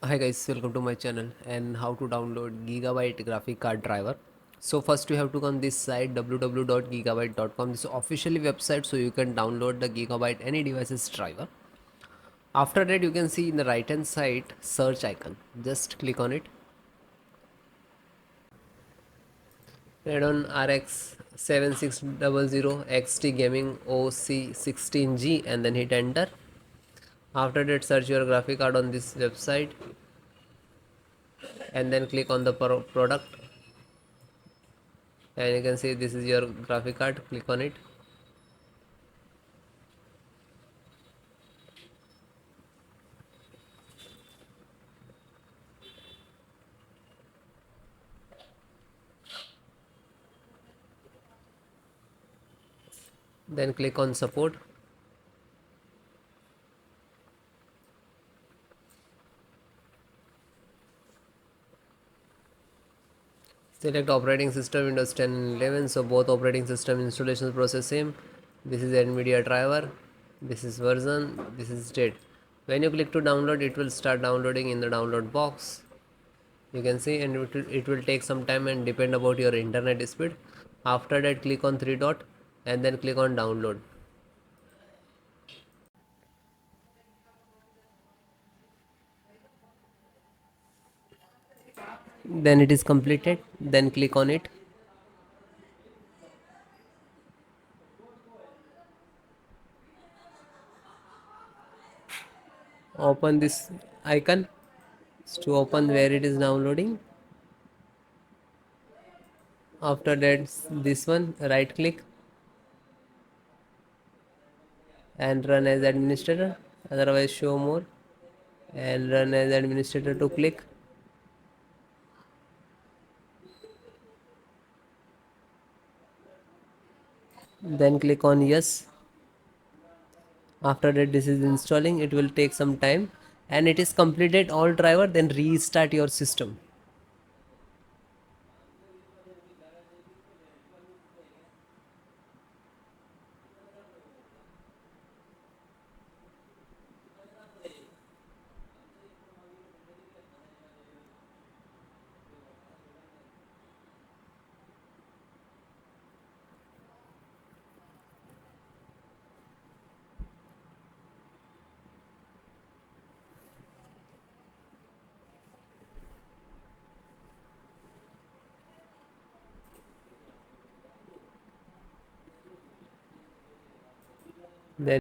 Hi guys, welcome to my channel and how to download Gigabyte graphic card driver. So first you have to go on this site www.gigabyte.com. This is officially website so you can download the Gigabyte any devices driver. After that you can see in the right hand side search icon. Just click on it. Radeon RX 7600 XT Gaming OC16G and then hit enter. After that search your graphic card on this website and then click on the product, and you can see this is your graphic card. Click on it. Then click on support. Select operating system Windows 10 and 11. So both operating system installation process same. This is NVIDIA driver. This is version. This is state. When you click to download, it will start downloading in the download box. You can see, and it will take some time and depend about your internet speed. After that, click on three dot and then click on download. Then it is completed. Then click on it. Open this icon to open where it is downloading. After that, this one, right click and run as administrator, otherwise show more and run as administrator to click. Then click on yes. After that, this is installing. It will take some time and it is completed all driver. Then restart your system.